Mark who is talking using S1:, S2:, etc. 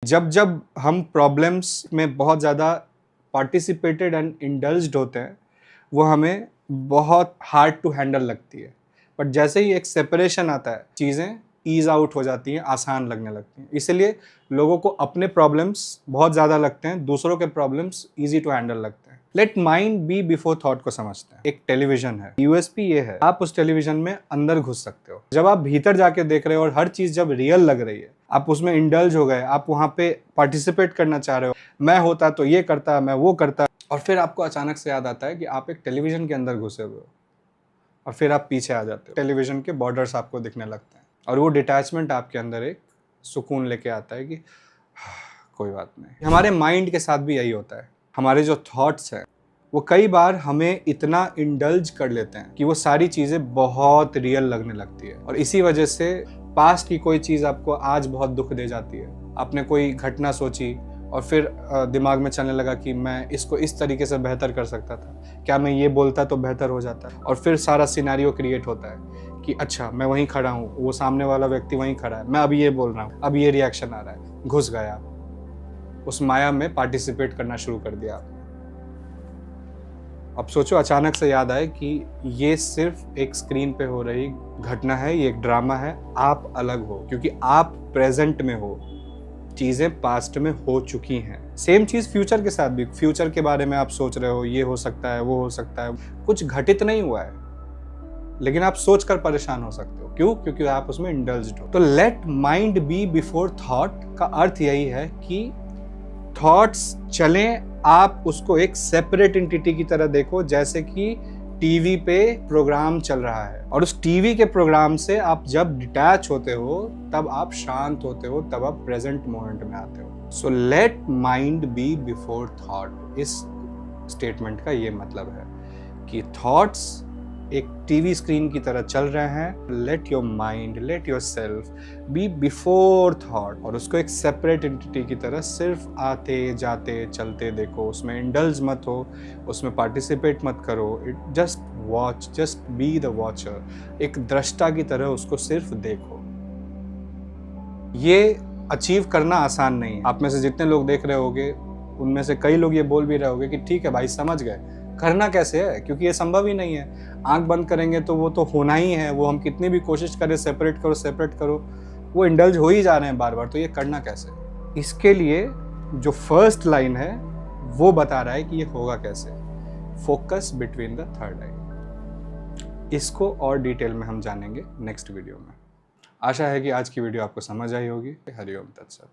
S1: जब जब हम प्रॉब्लम्स में बहुत ज़्यादा पार्टिसिपेटेड एंड इंडल्ज्ड होते हैं, वो हमें बहुत हार्ड टू हैंडल लगती है। बट जैसे ही एक सेपरेशन आता है, चीज़ें ईज आउट हो जाती हैं, आसान लगने लगती हैं। इसलिए लोगों को अपने प्रॉब्लम्स बहुत ज़्यादा लगते हैं, दूसरों के प्रॉब्लम्स ईजी टू हैंडल लगते हैं। Let mind be before thought को समझते हैं। एक टेलीविजन है, यूएसपी ये है, आप उस टेलीविजन में अंदर घुस सकते हो। जब आप भीतर जाके देख रहे हो और हर चीज़ जब रियल लग रही है, आप उसमें इंडल्ज हो गए, आप वहाँ पे पार्टिसिपेट करना चाह रहे हो, मैं होता तो ये करता, मैं वो करता, और फिर आपको अचानक से याद आता है कि आप एक टेलीविजन के अंदर घुसे हुए हो और फिर आप पीछे आ जाते हो। टेलीविजन के बॉर्डर्स आपको दिखने लगते हैं और वो डिटैचमेंट आपके अंदर एक सुकून लेके आता है कि कोई बात नहीं। हमारे माइंड के साथ भी यही होता है। हमारे जो थॉट्स हैं वो कई बार हमें इतना इंडल्ज कर लेते हैं कि वो सारी चीज़ें बहुत रियल लगने लगती है, और इसी वजह से पास्ट की कोई चीज़ आपको आज बहुत दुख दे जाती है। आपने कोई घटना सोची और फिर दिमाग में चलने लगा कि मैं इसको इस तरीके से बेहतर कर सकता था, क्या मैं ये बोलता तो बेहतर हो जाता, और फिर सारा सिनेरियो क्रिएट होता है कि अच्छा मैं वहीं खड़ा हूँ, वो सामने वाला व्यक्ति वहीं खड़ा है, मैं अब ये बोल रहा हूँ, अब ये रिएक्शन आ रहा है, घुस गया आप उस माया में, पार्टिसिपेट करना शुरू कर दिया आप। अब सोचो, अचानक से याद आए कि ये सिर्फ एक स्क्रीन पे हो रही घटना है, ये एक ड्रामा है, आप अलग हो क्योंकि आप प्रेजेंट में हो, चीज़ें पास्ट में हो चुकी हैं। सेम चीज़ फ्यूचर के साथ भी, फ्यूचर के बारे में आप सोच रहे हो, ये हो सकता है, वो हो सकता है, कुछ घटित नहीं हुआ है लेकिन आप सोच कर परेशान हो सकते हो। क्यों? क्योंकि आप उसमें इंडल्ज्ड हो। तो let mind be before thought का अर्थ यही है कि थॉट्स चलें, आप उसको एक सेपरेट एंटिटी की तरह देखो, जैसे कि टीवी पे प्रोग्राम चल रहा है, और उस टीवी के प्रोग्राम से आप जब डिटैच होते हो तब आप शांत होते हो, तब आप प्रेजेंट मोमेंट में आते हो। So let mind be before thought, इस स्टेटमेंट का ये मतलब है कि थॉट्स एक टीवी स्क्रीन की तरह चल रहे हैं। Let your mind, let yourself be before thought, और उसको एक सेपरेट एंटिटी की तरह सिर्फ आते जाते चलते देखो, उसमें इंडल्ज मत हो, उसमें पार्टिसिपेट मत करो। It just watch, just be the watcher, एक दृष्टा की तरह उसको सिर्फ देखो। ये अचीव करना आसान नहीं है। आप में से जितने लोग देख रहे होंगे उनमें से कई लोग ये बोल भी रहे होंगे कि ठीक है भाई, समझ गए, करना कैसे है, क्योंकि ये संभव ही नहीं है। आंख बंद करेंगे तो वो तो होना ही है, वो हम कितनी भी कोशिश करें सेपरेट करो, वो इंडल्ज हो ही जा रहे हैं बार बार। तो ये करना कैसे? इसके लिए जो फर्स्ट लाइन है वो बता रहा है कि ये होगा कैसे। फोकस बिटवीन द थर्ड आई। इसको और डिटेल में हम जानेंगे नेक्स्ट वीडियो में। आशा है कि आज की वीडियो आपको समझ आई होगी। हरिओम तत्सत।